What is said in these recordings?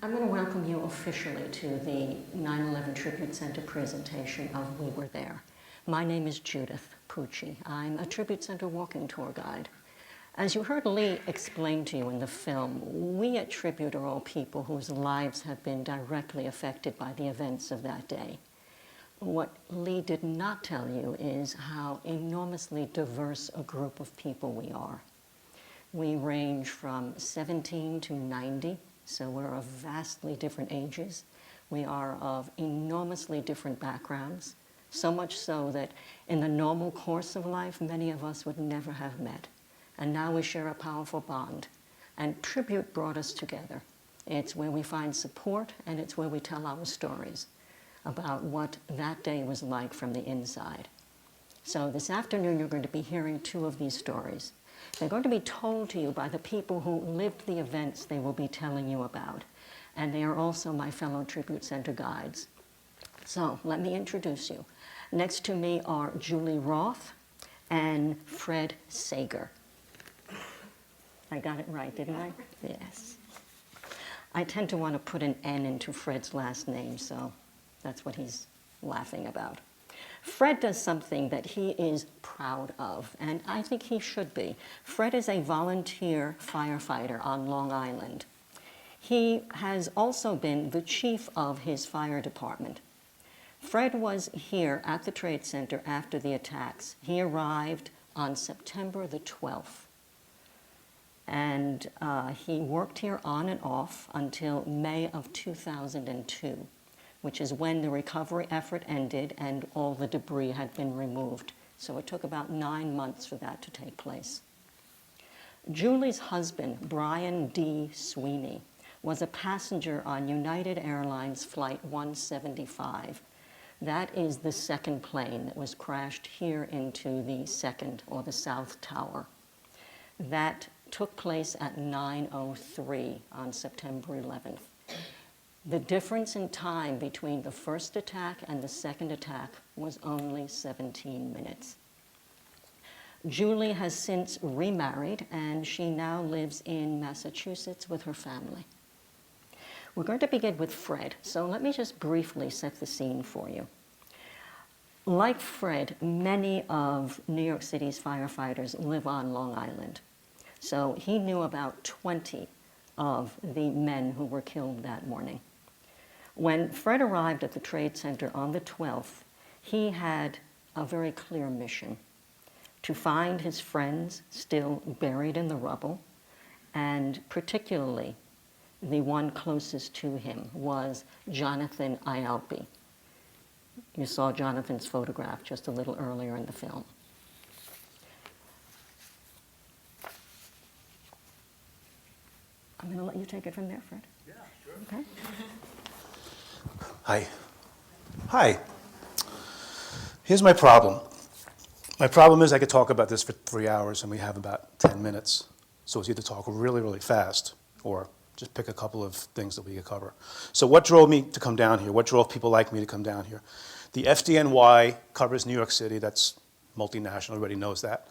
I'm going to welcome you officially to the 9/11 Tribute Center presentation of We Were There. My name is Judith Pucci. I'm a Tribute Center walking tour guide. As you heard Lee explain to you in the film, we at Tribute are all people whose lives have been directly affected by the events of that day. What Lee did not tell you is how enormously diverse a group of people we are. We range from 17 to 90, so we're of vastly different ages. We are of enormously different backgrounds, so much so that in the normal course of life, many of us would never have met. And now we share a powerful bond. And Tribute brought us together. It's where we find support, and it's where we tell our stories about what that day was like from the inside. So this afternoon, you're going to be hearing two of these stories. They're going to be told to you by the people who lived the events they will be telling you about. And they are also my fellow Tribute Center guides. So let me introduce you. Next to me are Julie Roth and Fred Sager. I got it right, didn't I? Yes. I tend to want to put an N into Fred's last name, so that's what he's laughing about. Fred does something that he is proud of, and I think he should be. Fred is a volunteer firefighter on Long Island. He has also been the chief of his fire department. Fred was here at the Trade Center after the attacks. He arrived on September the 12th. And he worked here on and off until May of 2002, which is when the recovery effort ended and all the debris had been removed. So it took about 9 months for that to take place. Julie's husband, Brian D. Sweeney, was a passenger on United Airlines Flight 175. That is the second plane that was crashed here into the second, or the South Tower. That took place at 9:03 on September 11th. The difference in time between the first attack and the second attack was only 17 minutes. Julie has since remarried, and she now lives in Massachusetts with her family. We're going to begin with Fred, so let me just briefly set the scene for you. Like Fred, many of New York City's firefighters live on Long Island. So he knew about 20 of the men who were killed that morning. When Fred arrived at the Trade Center on the 12th, he had a very clear mission: to find his friends still buried in the rubble, and particularly the one closest to him was Jonathan Ialpi. You saw Jonathan's photograph just a little earlier in the film. I'm going to let you take it from there, Fred. Yeah, sure. Okay. Hi. Hi. Here's my problem. My problem is I could talk about this for 3 hours and we have about 10 minutes. So it's either talk really, really fast or just pick a couple of things that we could cover. So what drove me to come down here? What drove people like me to come down here? The FDNY covers New York City. That's multinational. Everybody knows that.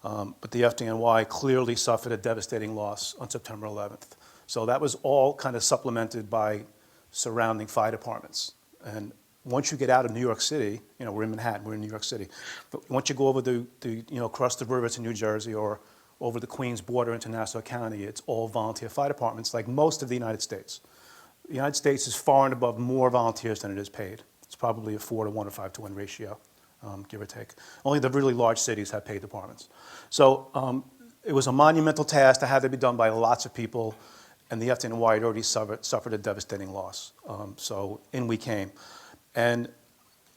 But the FDNY clearly suffered a devastating loss on September 11th. So that was all kind of supplemented by surrounding fire departments. And once you get out of New York City, you know, we're in Manhattan, we're in New York City. But once you go over across the river to New Jersey or over the Queens border into Nassau County, it's all volunteer fire departments, like most of the United States. The United States is far and above more volunteers than it is paid. It's probably a 4-to-1 or 5-to-1 ratio. Give or take. Only the really large cities have paid departments. So it was a monumental task that had to be done by lots of people, and the FDNY had already suffered a devastating loss. So in we came. And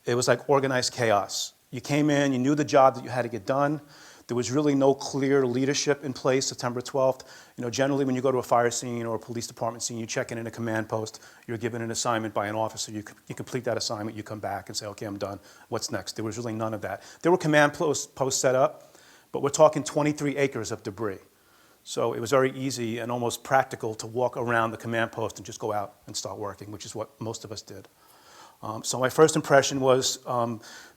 it was like organized chaos. You came in, you knew the job that you had to get done. There was really no clear leadership in place September 12th. You know, generally when you go to a fire scene or a police department scene, you check in a command post, you're given an assignment by an officer, you complete that assignment, you come back and say, okay, I'm done, what's next? There was really none of that. There were command posts set up, but we're talking 23 acres of debris. So it was very easy and almost practical to walk around the command post and just go out and start working, which is what most of us did. So my first impression was,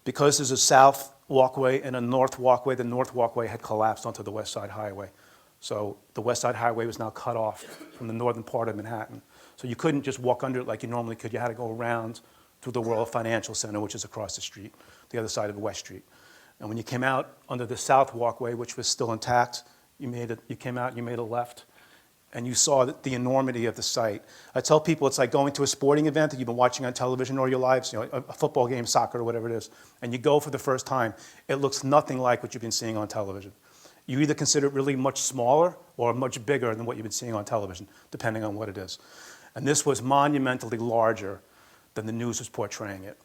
because there's a south walkway and a north walkway, the north walkway had collapsed onto the West Side Highway. So the West Side Highway was now cut off from the northern part of Manhattan. So you couldn't just walk under it like you normally could. You had to go around through the World Financial Center, which is across the street, the other side of West Street. And when you came out under the south walkway, which was still intact, you came out, you made a left, and you saw the enormity of the site. I tell people it's like going to a sporting event that you've been watching on television all your lives, a football game, soccer, or whatever it is, and you go for the first time. It looks nothing like what you've been seeing on television. You either consider it really much smaller or much bigger than what you've been seeing on television, depending on what it is. And this was monumentally larger than the news was portraying it.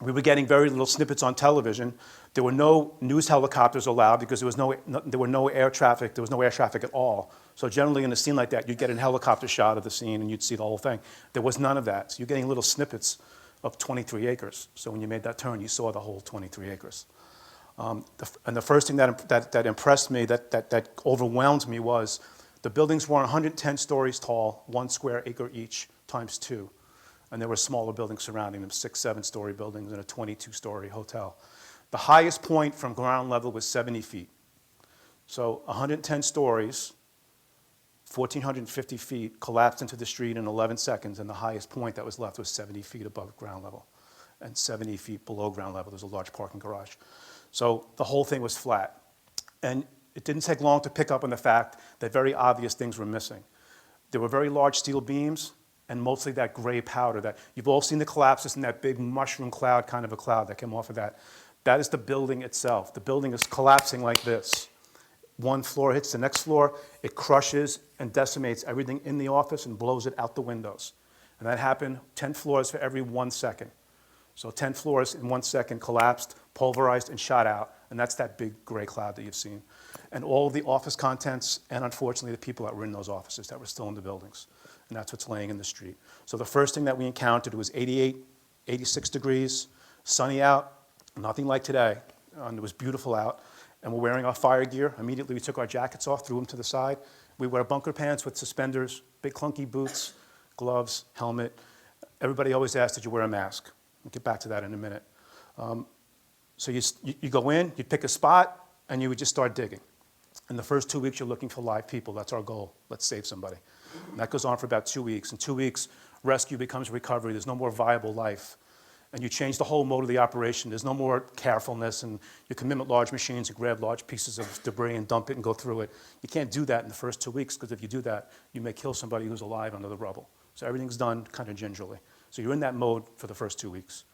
We were getting very little snippets on television. There were no news helicopters allowed because there were no air traffic. There was no air traffic at all. So generally in a scene like that, you'd get a helicopter shot of the scene and you'd see the whole thing. There was none of that. So you're getting little snippets of 23 acres. So when you made that turn, you saw the whole 23 acres. And the first thing that impressed me, that overwhelmed me, was the buildings were 110 stories tall, 1 square acre each, times 2. And there were smaller buildings surrounding them, 6, 7-story buildings and a 22-story hotel. The highest point from ground level was 70 feet. So 110 stories, 1,450 feet, collapsed into the street in 11 seconds, and the highest point that was left was 70 feet above ground level. And 70 feet below ground level, there's a large parking garage. So the whole thing was flat. And it didn't take long to pick up on the fact that very obvious things were missing. There were very large steel beams, and mostly that gray powder that you've all seen the collapses and that big mushroom cloud, kind of a cloud that came off of that. That is the building itself. The building is collapsing like this. One floor hits the next floor, it crushes and decimates everything in the office and blows it out the windows. And that happened 10 floors for every 1 second. So 10 floors in 1 second collapsed, pulverized, and shot out. And that's that big gray cloud that you've seen. And all of the office contents, and unfortunately the people that were in those offices that were still in the buildings. And that's what's laying in the street. So the first thing that we encountered was 88, 86 degrees, sunny out, nothing like today. And it was beautiful out. And we're wearing our fire gear. Immediately we took our jackets off, threw them to the side. We wear bunker pants with suspenders, big clunky boots, gloves, helmet. Everybody always asks, did you wear a mask? We'll get back to that in a minute. So you go in, you pick a spot, and you would just start digging. In the first 2 weeks, you're looking for live people. That's our goal. Let's save somebody. And that goes on for about 2 weeks. In 2 weeks, rescue becomes recovery. There's no more viable life. And you change the whole mode of the operation. There's no more carefulness, and you can mimic large machines and grab large pieces of debris and dump it and go through it. You can't do that in the first 2 weeks, because if you do that, you may kill somebody who's alive under the rubble. So everything's done kind of gingerly. So you're in that mode for the first 2 weeks.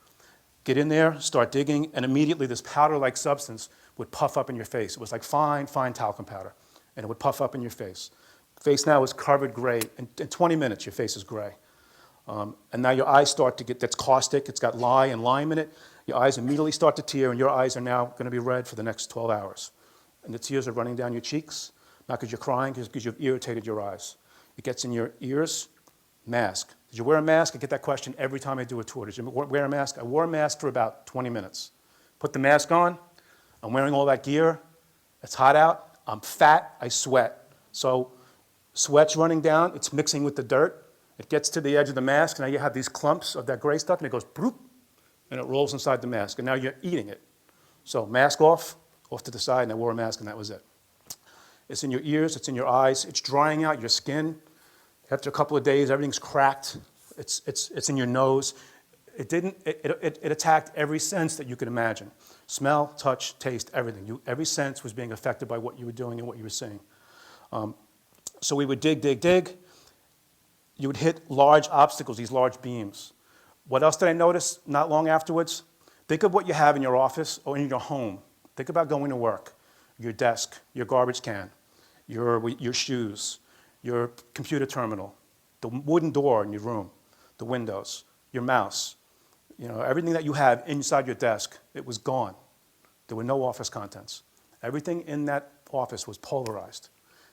Get in there, start digging, and immediately this powder-like substance would puff up in your face. It was like fine, fine talcum powder, and it would puff up in your face. Face now is covered gray. In 20 minutes, your face is gray. And now your eyes start to get, that's caustic, it's got lye and lime in it. Your eyes immediately start to tear, and your eyes are now going to be red for the next 12 hours. And the tears are running down your cheeks, not because you're crying, because you've irritated your eyes. It gets in your ears. Mask. Did you wear a mask? I get that question every time I do a tour. Did you wear a mask? I wore a mask for about 20 minutes. Put the mask on. I'm wearing all that gear. It's hot out. I'm fat. I sweat. So sweat's running down. It's mixing with the dirt. It gets to the edge of the mask. And now you have these clumps of that gray stuff, and it goes bloop, and it rolls inside the mask. And now you're eating it. So mask off to the side, and I wore a mask, and that was it. It's in your ears. It's in your eyes. It's drying out your skin. After a couple of days, everything's cracked. It's in your nose. It attacked every sense that you could imagine. Smell, touch, taste, everything. Every sense was being affected by what you were doing and what you were seeing. So we would dig, dig, dig. You would hit large obstacles, these large beams. What else did I notice not long afterwards? Think of what you have in your office or in your home. Think about going to work, your desk, your garbage can, your shoes, your computer terminal, the wooden door in your room, the windows, your mouse, everything that you have inside your desk, it was gone. There were no office contents. Everything in that office was pulverized.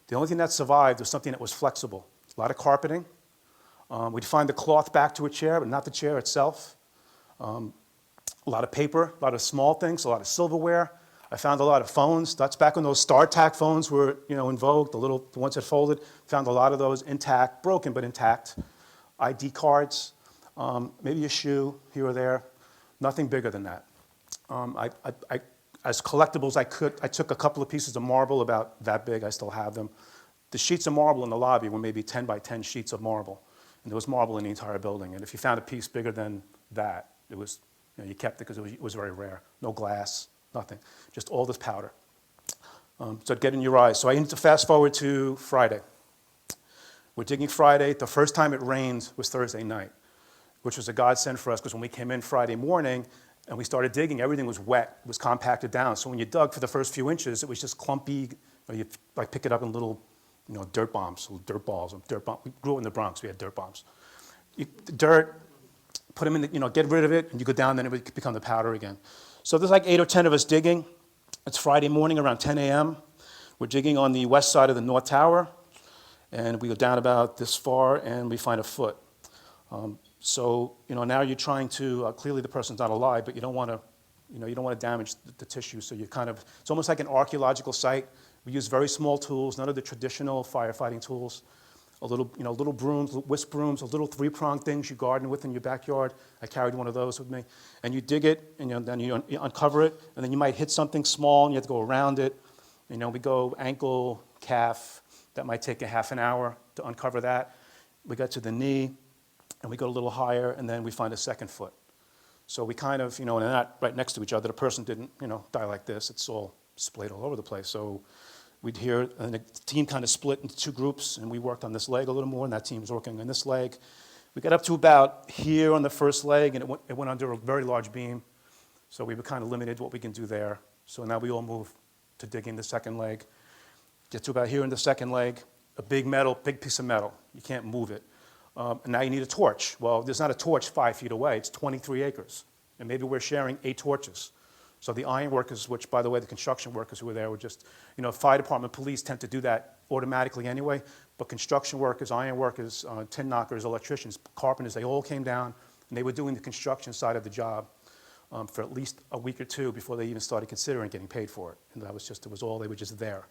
The only thing that survived was something that was flexible. A lot of carpeting. We'd find the cloth back to a chair, but not the chair itself. A lot of paper, a lot of small things, a lot of silverware. I found a lot of phones. That's back when those StarTAC phones were, in vogue, the ones that folded. Found a lot of those intact, broken but intact. ID cards, maybe a shoe here or there. Nothing bigger than that. As collectibles, I took a couple of pieces of marble about that big. I still have them. The sheets of marble in the lobby were maybe 10 by 10 sheets of marble. and there was marble in the entire building. And if you found a piece bigger than that, it was, you kept it because it was very rare. No glass, nothing, just all this powder. So it'd get in your eyes. So I need to fast forward to Friday. We're digging Friday. The first time it rained was Thursday night, which was a godsend for us because when we came in Friday morning and we started digging, everything was wet. It was compacted down. So when you dug for the first few inches, it was just clumpy. You like pick it up in little, dirt bombs, little dirt balls. We grew up in the Bronx. We had dirt bombs. Dirt, put them in the, get rid of it, and you go down, then it would become the powder again. So there's like 8 or 10 of us digging. It's Friday morning around 10 a.m. We're digging on the west side of the North Tower, and we go down about this far, and we find a foot. So now you're trying to clearly the person's not alive, but you don't want to damage the tissue. So you it's almost like an archaeological site. We use very small tools, none of the traditional firefighting tools. Little brooms, whisk brooms, little 3-pronged things you garden with in your backyard. I carried one of those with me. And you dig it, and then you uncover it, and then you might hit something small, and you have to go around it. We go ankle, calf. That might take a half an hour to uncover that. We got to the knee, and we go a little higher, and then we find a second foot. So we and they're not right next to each other. The person didn't, die like this. It's all splayed all over the place. So we'd hear, and the team kind of split into 2 groups, and we worked on this leg a little more, and that team was working on this leg. We got up to about here on the first leg, and it went under a very large beam, so we were kind of limited what we can do there. So now we all move to digging the second leg. Get to about here in the second leg, a big piece of metal. You can't move it. And now you need a torch. Well, there's not a torch 5 feet away. It's 23 acres, and maybe we're sharing 8 torches. So the iron workers, which, by the way, the construction workers who were there were just, fire department, police tend to do that automatically anyway, but construction workers, iron workers, tin knockers, electricians, carpenters, they all came down, and they were doing the construction side of the job for at least a week or 2 before they even started considering getting paid for it. And they were just there.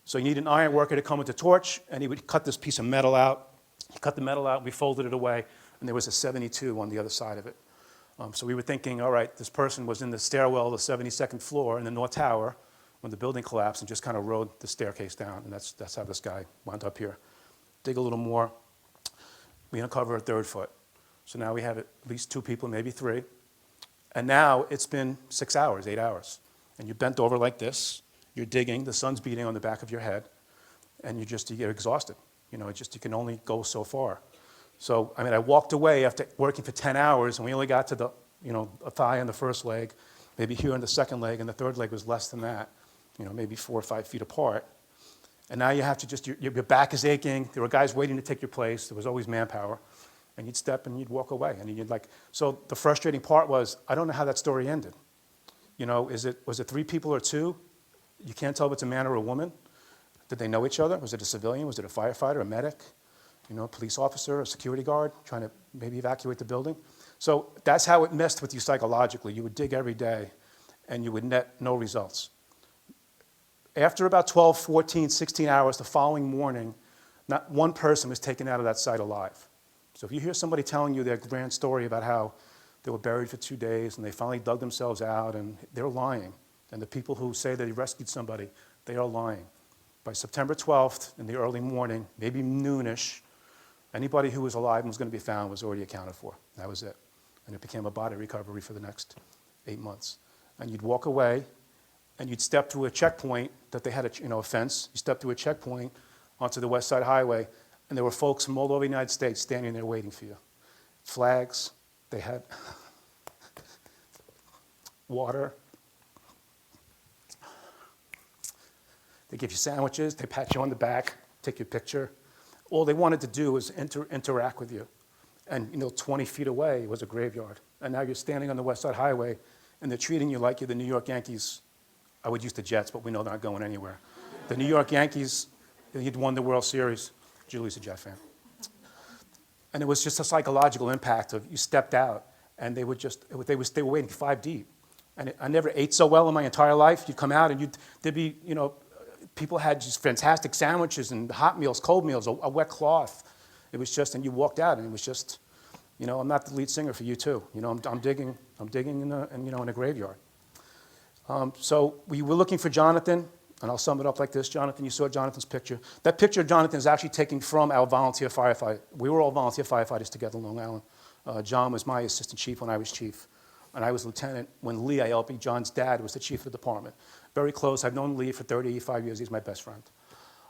So you need an iron worker to come with the torch, and he would cut this piece of metal out. He cut the metal out, we folded it away, and there was a 72 on the other side of it. So we were thinking, all right, this person was in the stairwell of the 72nd floor in the North Tower when the building collapsed and just kind of rode the staircase down, and that's how this guy wound up here. Dig a little more, we uncover a 3rd foot. So now we have at least 2 people, maybe 3. And now it's been 6 hours, 8 hours. And you're bent over like this, you're digging, the sun's beating on the back of your head, and you get exhausted. You can only go so far. So, I walked away after working for 10 hours, and we only got to the, a thigh on the first leg, maybe here on the second leg, and the third leg was less than that, maybe 4 or 5 feet apart. And now you have to your back is aching. There were guys waiting to take your place. There was always manpower. And you'd step and you'd walk away. And so the frustrating part was, I don't know how that story ended. Was it 3 people or 2? You can't tell if it's a man or a woman. Did they know each other? Was it a civilian? Was it a firefighter, a medic? A police officer, a security guard, trying to maybe evacuate the building. So that's how it messed with you psychologically. You would dig every day, and you would net no results. After about 12, 14, 16 hours the following morning, not one person was taken out of that site alive. So if you hear somebody telling you their grand story about how they were buried for 2 days and they finally dug themselves out, and they're lying. And the people who say they rescued somebody, they are lying. By September 12th, in the early morning, maybe noonish, anybody who was alive and was going to be found was already accounted for. That was it. And it became a body recovery for the next 8 months. And you'd walk away, and you'd step through a checkpoint that they had a fence. You step through a checkpoint onto the West Side Highway, and there were folks from all over the United States standing there waiting for you. Flags, they had water. They give you sandwiches, they pat you on the back, take your picture. All they wanted to do was interact with you. And 20 feet away was a graveyard. And now you're standing on the West Side Highway, and they're treating you like you're the New York Yankees. I would use the Jets, but we know they're not going anywhere. The New York Yankees, you'd won the World Series. Julie's a Jet fan. And it was just a psychological impact of you stepped out, and they were waiting 5 deep. And I never ate so well in my entire life. You'd come out, and there'd be, people had just fantastic sandwiches and hot meals, cold meals, a wet cloth. It was just, and you walked out, and it was just, I'm not the lead singer for U2. I'm digging in a graveyard. So we were looking for Jonathan. And I'll sum it up like this. Jonathan, you saw Jonathan's picture. That picture of Jonathan is actually taken from our volunteer firefighter. We were all volunteer firefighters together in Long Island. John was my assistant chief when I was chief. And I was lieutenant when Lee, ILB, John's dad, was the chief of the department. Very close. I've known Lee for 35 years. He's my best friend.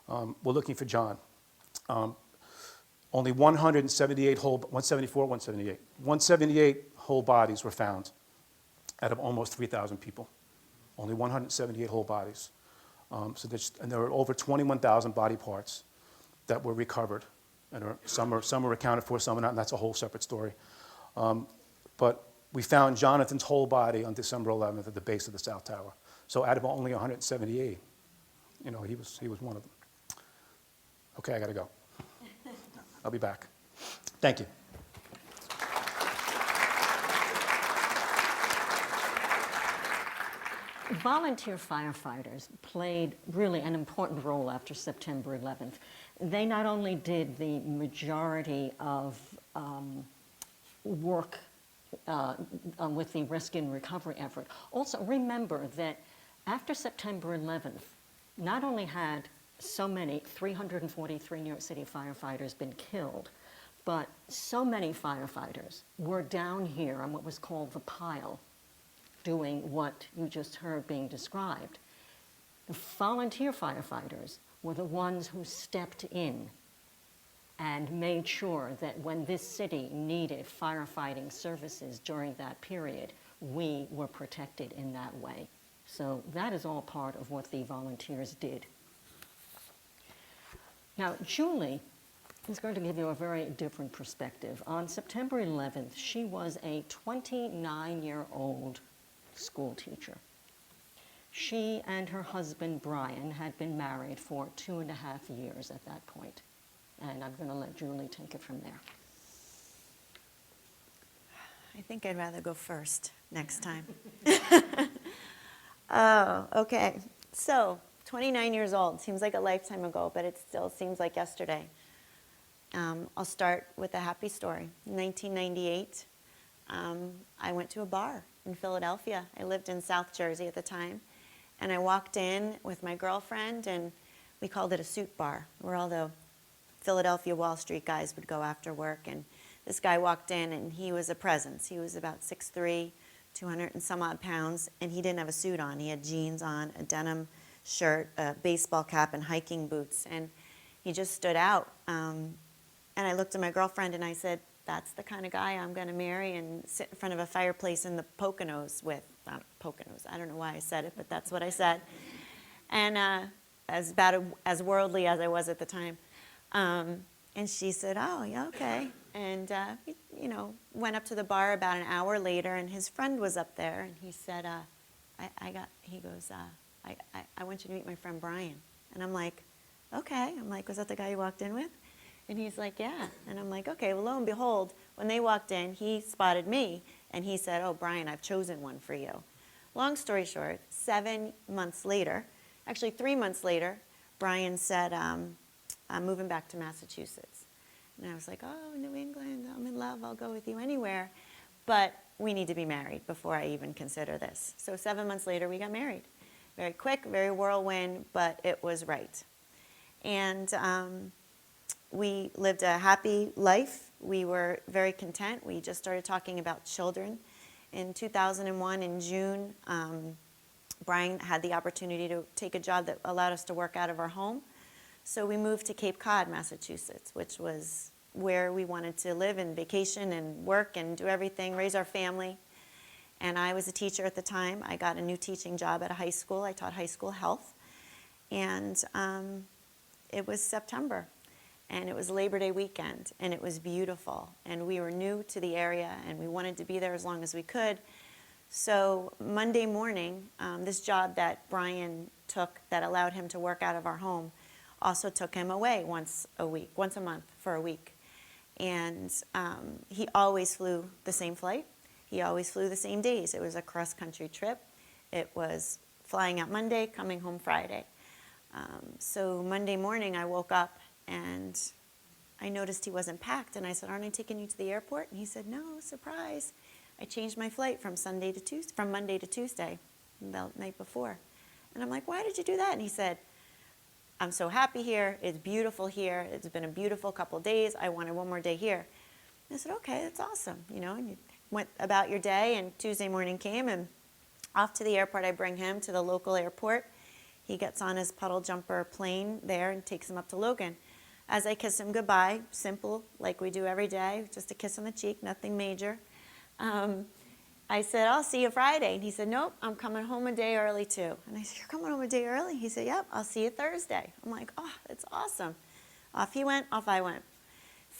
We're looking for John. Only 178 174, 178. 178 whole bodies were found out of almost 3,000 people. Only 178 whole bodies. And there are over 21,000 body parts that were recovered. And some are accounted for, some are not, and that's a whole separate story. But we found Jonathan's whole body on December 11th at the base of the South Tower. So out of only 178, he was one of them. Okay, I gotta go. I'll be back. Thank you. Volunteer firefighters played really an important role after September 11th. They not only did the majority of work with the rescue and recovery effort. Also remember that after September 11th, not only had so many 343 New York City firefighters been killed, but so many firefighters were down here on what was called the pile, doing what you just heard being described. The volunteer firefighters were the ones who stepped in and made sure that when this city needed firefighting services during that period, we were protected in that way. So that is all part of what the volunteers did. Now, Julie is going to give you a very different perspective. On September 11th, she was a 29-year-old school teacher. She and her husband, Brian, had been married for 2.5 years at that point. And I'm going to let Julie take it from there. I think I'd rather go first next time. Oh, okay. So, 29 years old. Seems like a lifetime ago, but it still seems like yesterday. I'll start with a happy story. In 1998, I went to a bar in Philadelphia. I lived in South Jersey at the time. And I walked in with my girlfriend, and we called it a suit bar, where all the Philadelphia Wall Street guys would go after work. And this guy walked in, and he was a presence. He was about 6'3", 200 and some odd pounds, and he didn't have a suit on. He had jeans on, a denim shirt, a baseball cap, and hiking boots. And he just stood out. And I looked at my girlfriend, and I said, that's the kind of guy I'm going to marry and sit in front of a fireplace in the Poconos with. Not Poconos. I don't know why I said it, but that's what I said. And as worldly as I was at the time. And she said, oh, yeah, okay. And, went up to the bar about an hour later, and his friend was up there, and he said, he goes, I want you to meet my friend Brian. And I'm like, okay. I'm like, was that the guy you walked in with? And he's like, yeah. And I'm like, okay, well, lo and behold, when they walked in, he spotted me, and he said, oh, Brian, I've chosen one for you. Long story short, 7 months later, actually 3 months later, Brian said, I'm moving back to Massachusetts. And I was like, oh, New England, I'm in love, I'll go with you anywhere. But we need to be married before I even consider this. So 7 months later, we got married. Very quick, very whirlwind, but it was right. And we lived a happy life. We were very content. We just started talking about children. In 2001, in June, Brian had the opportunity to take a job that allowed us to work out of our home. So we moved to Cape Cod, Massachusetts, which was where we wanted to live and vacation and work and do everything, raise our family. And I was a teacher at the time. I got a new teaching job at a high school. I taught high school health. And it was September. And it was Labor Day weekend, and it was beautiful. And we were new to the area, and we wanted to be there as long as we could. So Monday morning, this job that Brian took that allowed him to work out of our home also took him away once a month for a week. And he always flew the same flight. He always flew the same days. It was a cross-country trip. It was flying out Monday, coming home Friday. So Monday morning, I woke up, and I noticed he wasn't packed. And I said, aren't I taking you to the airport? And he said, no, surprise. I changed my flight from Monday to Tuesday, the night before. And I'm like, why did you do that? And he said, I'm so happy here. It's beautiful here. It's been a beautiful couple days. I wanted one more day here. And I said, okay, that's awesome. You know, and you went about your day, and Tuesday morning came, and off to the airport. I bring him to the local airport. He gets on his puddle jumper plane there and takes him up to Logan. As I kiss him goodbye, simple, like we do every day, just a kiss on the cheek, nothing major. I said, I'll see you Friday. And he said, nope, I'm coming home a day early too. And I said, you're coming home a day early? He said, yep, I'll see you Thursday. I'm like, oh, that's awesome. Off he went, off I went.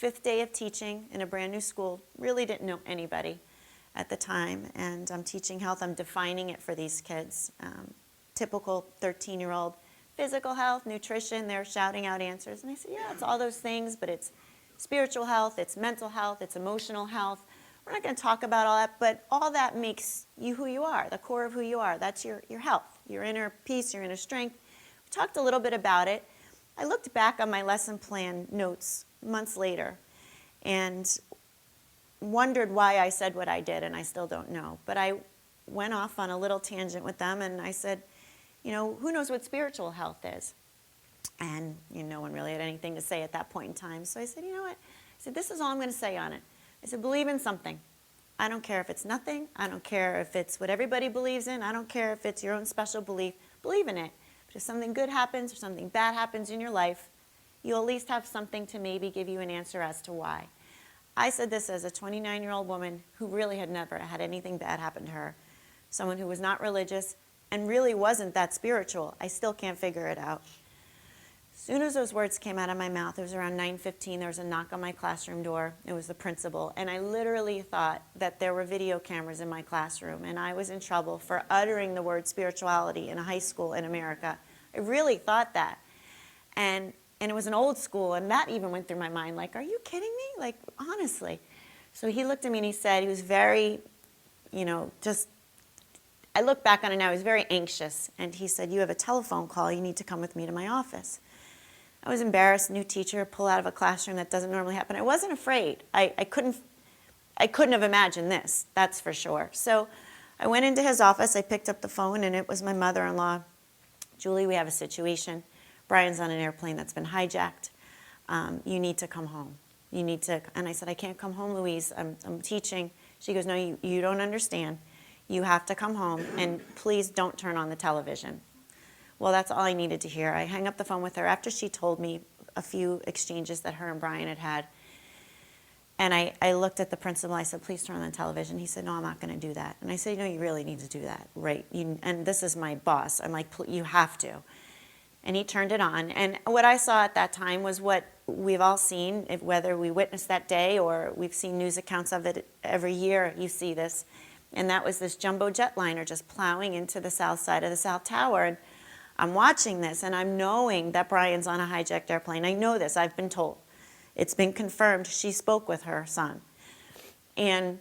5th day of teaching in a brand new school. Really didn't know anybody at the time. And I'm teaching health. I'm defining it for these kids. Typical 13-year-old. Physical health, nutrition, they're shouting out answers. And I said, yeah, it's all those things, but it's spiritual health, it's mental health, it's emotional health. We're not going to talk about all that, but all that makes you who you are, the core of who you are. That's your health, your inner peace, your inner strength. We talked a little bit about it. I looked back on my lesson plan notes months later and wondered why I said what I did, and I still don't know. But I went off on a little tangent with them, and I said, you know, who knows what spiritual health is? And no one really had anything to say at that point in time. So I said, you know what? I said, this is all I'm going to say on it. I said, believe in something. I don't care if it's nothing. I don't care if it's what everybody believes in. I don't care if it's your own special belief. Believe in it. But if something good happens or something bad happens in your life, you'll at least have something to maybe give you an answer as to why. I said this as a 29-year-old woman who really had never had anything bad happen to her, someone who was not religious and really wasn't that spiritual. I still can't figure it out. As soon as those words came out of my mouth, it was around 9:15, there was a knock on my classroom door. It was the principal, and I literally thought that there were video cameras in my classroom, and I was in trouble for uttering the word spirituality in a high school in America. I really thought that. And it was an old school, and that even went through my mind, like, are you kidding me? Like, honestly. So he looked at me and he said, he was very, I look back on it now, he was very anxious, and he said, you have a telephone call, you need to come with me to my office. I was embarrassed, new teacher, pull out of a classroom, that doesn't normally happen. I wasn't afraid. I couldn't have imagined this, that's for sure. So I went into his office, I picked up the phone, and it was my mother-in-law. Julie, we have a situation. Brian's on an airplane that's been hijacked. You need to come home. You need to, and I said, I can't come home, Louise, I'm teaching. She goes, no, you don't understand. You have to come home, and please don't turn on the television. Well, that's all I needed to hear. I hung up the phone with her after she told me a few exchanges that her and Brian had had. And I looked at the principal. I said, please turn on the television. He said, no, I'm not going to do that. And I said, you really need to do that, right? And this is my boss. I'm like, you have to. And he turned it on. And what I saw at that time was what we've all seen, whether we witnessed that day or we've seen news accounts of it every year, you see this. And that was this jumbo jetliner just plowing into the south side of the South Tower. And I'm watching this, and I'm knowing that Brian's on a hijacked airplane. I know this. I've been told. It's been confirmed. She spoke with her son. And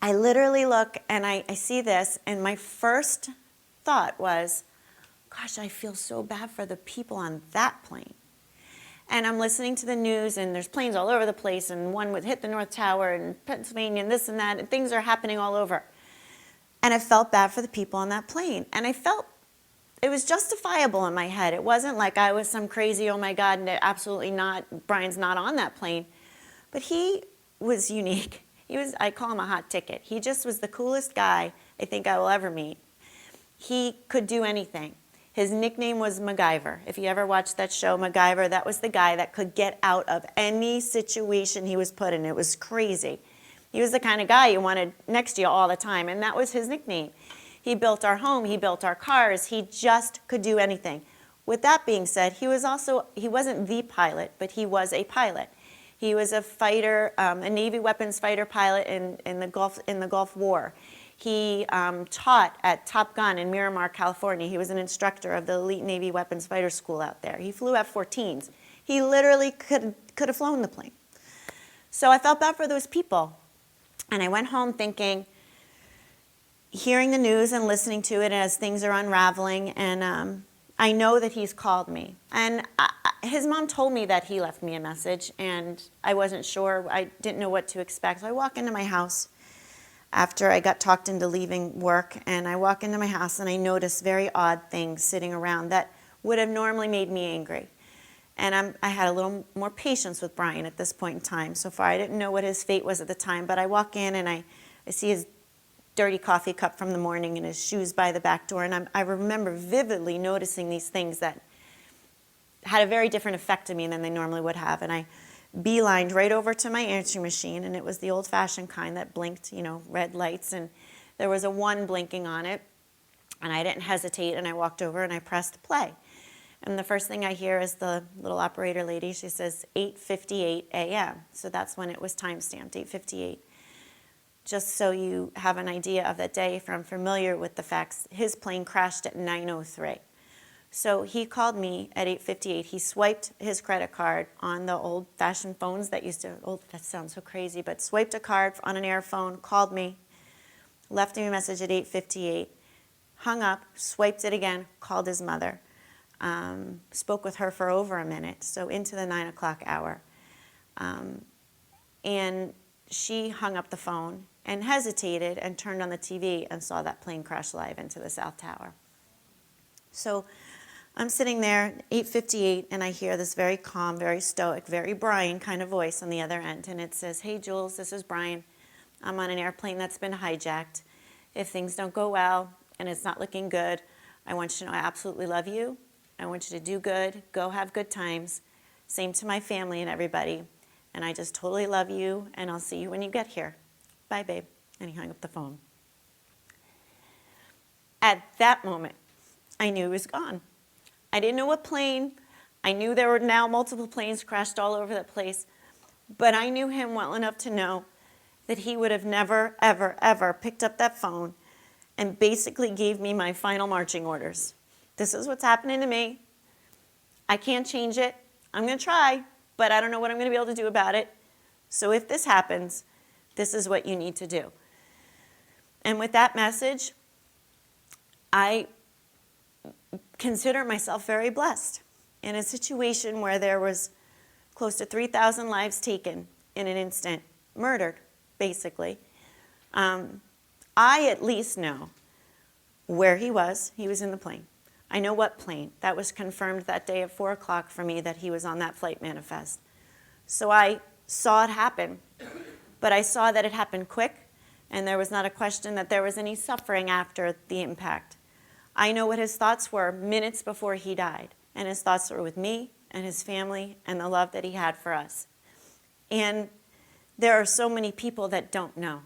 I literally look, and I see this, and my first thought was, gosh, I feel so bad for the people on that plane. And I'm listening to the news, and there's planes all over the place, and one would hit the North Tower in Pennsylvania, and this and that, and things are happening all over. And I felt bad for the people on that plane. And I felt it was justifiable in my head. It wasn't like I was some crazy, oh my God, and absolutely not, Brian's not on that plane. But he was unique. I call him a hot ticket. He just was the coolest guy I think I will ever meet. He could do anything. His nickname was MacGyver. If you ever watched that show, MacGyver, that was the guy that could get out of any situation he was put in. It was crazy. He was the kind of guy you wanted next to you all the time, and that was his nickname. He built our home, he built our cars, he just could do anything. With that being said, he wasn't the pilot, but he was a pilot. He was a fighter, a Navy weapons fighter pilot in the Gulf War. He taught at Top Gun in Miramar, California. He was an instructor of the elite Navy weapons fighter school out there. He flew F-14s. He literally could have flown the plane. So I felt bad for those people. And I went home thinking, hearing the news and listening to it as things are unraveling, and I know that he's called me. And his mom told me that he left me a message, and I wasn't sure. I didn't know what to expect. So I walk into my house. after I got talked into leaving work, and I walk into my house and I notice very odd things sitting around that would have normally made me angry. And I had a little more patience with Brian at this point in time. So far, I didn't know what his fate was at the time, but I walk in and I see his dirty coffee cup from the morning and his shoes by the back door. And I remember vividly noticing these things that had a very different effect on me than they normally would have. And I beelined right over to my answering machine, and it was the old-fashioned kind that blinked, red lights, and there was a 1 blinking on it. And I didn't hesitate, and I walked over and I pressed play. And the first thing I hear is the little operator lady. She says 8:58 a.m. So that's when it was time-stamped, 8:58. Just so you have an idea of that day, if I'm familiar with the facts, his plane crashed at 9:03. So he called me at 8:58. He swiped his credit card on the old-fashioned phones that that sounds so crazy, but swiped a card on an air phone, called me, left me a message at 8:58, hung up, swiped it again, called his mother. Spoke with her for over a minute, so into the 9 o'clock hour. And she hung up the phone and hesitated and turned on the TV and saw that plane crash live into the South Tower. So I'm sitting there, 8:58, and I hear this very calm, very stoic, very Brian kind of voice on the other end. And it says, "Hey, Jules, this is Brian. I'm on an airplane that's been hijacked. If things don't go well and it's not looking good, I want you to know I absolutely love you. I want you to do good, go have good times. Same to my family and everybody. And I just totally love you, and I'll see you when you get here. Bye, babe." And he hung up the phone. At that moment, I knew he was gone. I didn't know what plane. I knew there were now multiple planes crashed all over the place. But I knew him well enough to know that he would have never, ever, ever picked up that phone and basically gave me my final marching orders. This is what's happening to me. I can't change it. I'm going to try, but I don't know what I'm going to be able to do about it. So if this happens, this is what you need to do. And with that message, I consider myself very blessed. In a situation where there was close to 3,000 lives taken in an instant, murdered, basically, I at least know where he was. He was in the plane. I know what plane. That was confirmed that day at 4 o'clock for me that he was on that flight manifest. So I saw it happen, but I saw that it happened quick, and there was not a question that there was any suffering after the impact. I know what his thoughts were minutes before he died, and his thoughts were with me and his family and the love that he had for us. And there are so many people that don't know.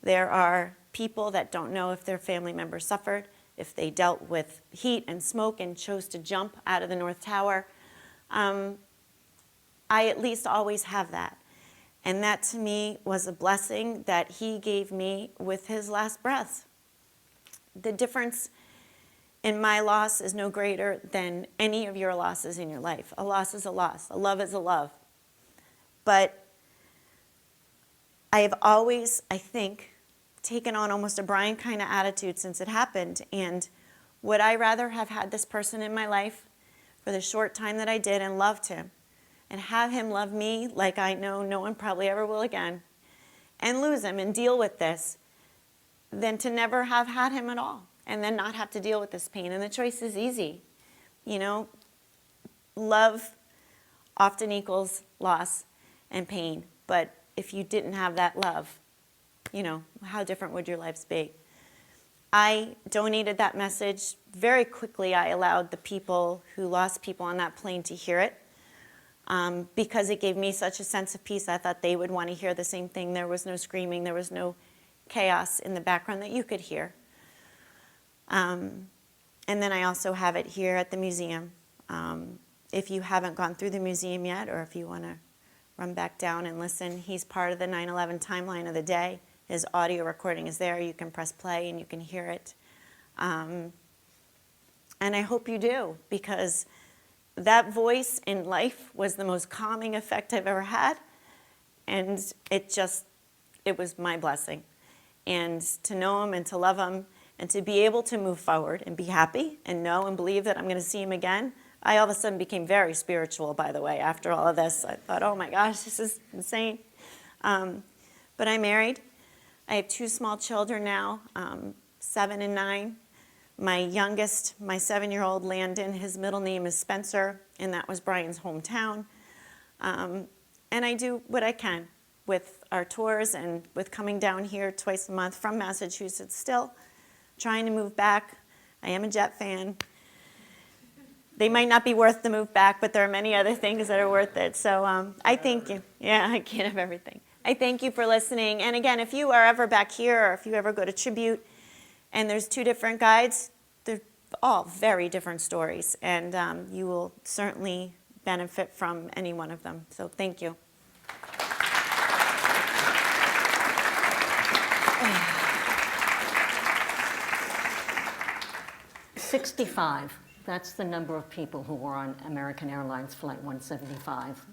There are people that don't know if their family member suffered, if they dealt with heat and smoke and chose to jump out of the North Tower. I at least always have that. And that to me was a blessing that he gave me with his last breaths. The difference in my loss is no greater than any of your losses in your life. A loss is a loss. A love is a love. But I have always, I think, taken on almost a Brian kind of attitude since it happened. And would I rather have had this person in my life for the short time that I did and loved him, and have him love me like I know no one probably ever will again, and lose him and deal with this, than to never have had him at all and then not have to deal with this pain? And the choice is easy. Love often equals loss and pain. But if you didn't have that love, how different would your lives be? I donated that message. Very quickly, I allowed the people who lost people on that plane to hear it. Because it gave me such a sense of peace, I thought they would want to hear the same thing. There was no screaming. There was no chaos in the background that you could hear. And then I also have it here at the museum. If you haven't gone through the museum yet, or if you want to run back down and listen, he's part of the 9/11 timeline of the day. His audio recording is there. You can press play and you can hear it. And I hope you do, because that voice in life was the most calming effect I've ever had. And it was my blessing. And to know him and to love him and to be able to move forward and be happy and know and believe that I'm going to see him again. I all of a sudden became very spiritual, by the way, after all of this. I thought, oh my gosh, this is insane. But I'm married. I have two small children now, 7 and 9. My youngest, my 7-year-old Landon, his middle name is Spencer, and that was Brian's hometown. And I do what I can with our tours and with coming down here twice a month from Massachusetts still, trying to move back. I am a Jet fan. They might not be worth the move back, but there are many other things that are worth it. So I thank you. Yeah, I can't have everything. I thank you for listening. And again, if you are ever back here or if you ever go to Tribute and there's 2 different guides, they're all very different stories. And you will certainly benefit from any one of them. So thank you. $65. That's the number of people who were on American Airlines Flight 175.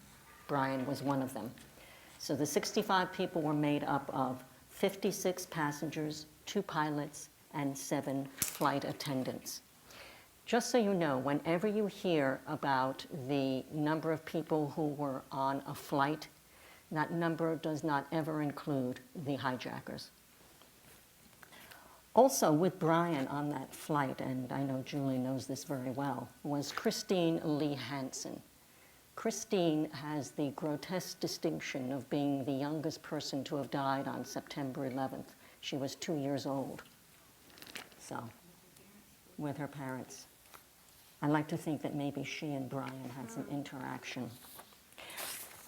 Brian was one of them. So the 65 people were made up of 56 passengers, 2 pilots, and 7 flight attendants. Just so you know, whenever you hear about the number of people who were on a flight, that number does not ever include the hijackers. Also with Brian on that flight, and I know Julie knows this very well, was Christine Lee Hanson. Christine has the grotesque distinction of being the youngest person to have died on September 11th. She was 2 years old, so, with her parents. I like to think that maybe she and Brian had some interaction.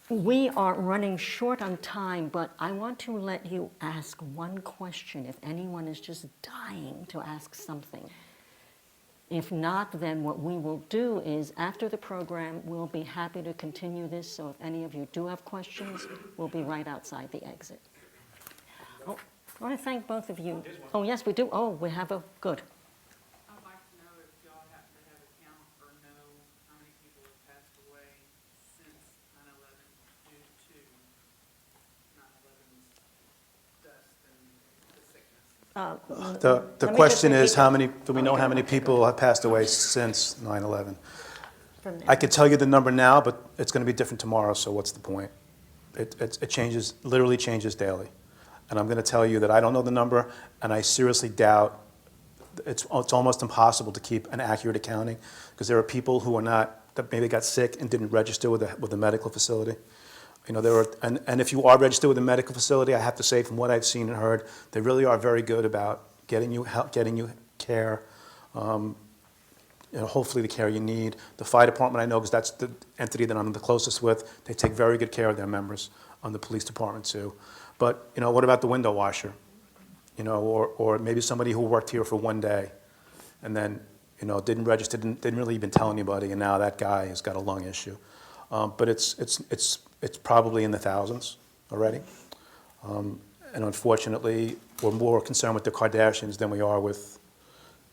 We are running short on time, but I want to let you ask one question if anyone is just dying to ask something. If not, then what we will do is, after the program, we'll be happy to continue this, so if any of you do have questions, we'll be right outside the exit. Oh, I want to thank both of you. Oh, yes, we do. Oh, we have a, good. I'd like to know if y'all happen to have a count or know how many people have passed away since 9/11 due to 9/11's dust and the sickness. The Let me question just is, repeat how it. many, do we know how many people have passed away since 9/11? From there. I could tell you the number now, but it's going to be different tomorrow, so what's the point? It changes, literally changes daily. And I'm going to tell you that I don't know the number, and I seriously doubt, it's almost impossible to keep an accurate accounting, because there are people who are not, that maybe got sick and didn't register with a medical facility. You know, there are, and if you are registered with a medical facility, I have to say, from what I've seen and heard, they really are very good about getting you help, getting you care, you know, hopefully the care you need. The fire department, I know, because that's the entity that I'm the closest with, they take very good care of their members. On the police department too. But, you know, what about the window washer? You know, or maybe somebody who worked here for one day and then, you know, didn't register, didn't really even tell anybody, and now that guy has got a lung issue. But it's probably in the thousands already. And unfortunately, we're more concerned with the Kardashians than we are with,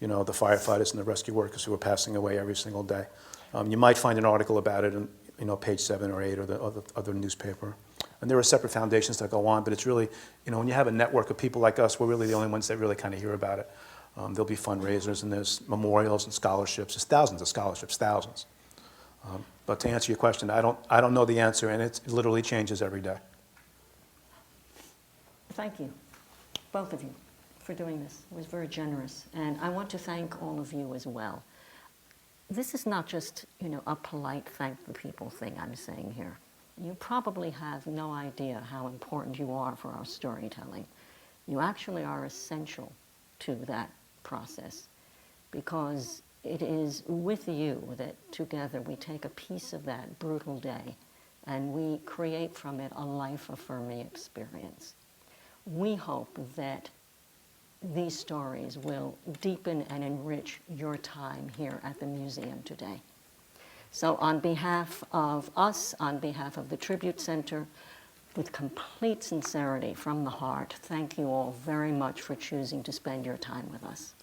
you know, the firefighters and the rescue workers who are passing away every single day. You might find an article about it in, you know, page 7 or 8 or the other newspaper. And there are separate foundations that go on, but it's really, you know, when you have a network of people like us, we're really the only ones that really kind of hear about it. There'll be fundraisers, and there's memorials and scholarships. There's thousands of scholarships, thousands. But to answer your question, I don't know the answer, and it literally changes every day. Thank you, both of you, for doing this. It was very generous. And I want to thank all of you as well. This is not just, you know, a polite thank the people thing I'm saying here. You probably have no idea how important you are for our storytelling. You actually are essential to that process, because it is with you that together we take a piece of that brutal day and we create from it a life-affirming experience. We hope that these stories will deepen and enrich your time here at the museum today. So on behalf of us, on behalf of the Tribute Center, with complete sincerity from the heart, thank you all very much for choosing to spend your time with us.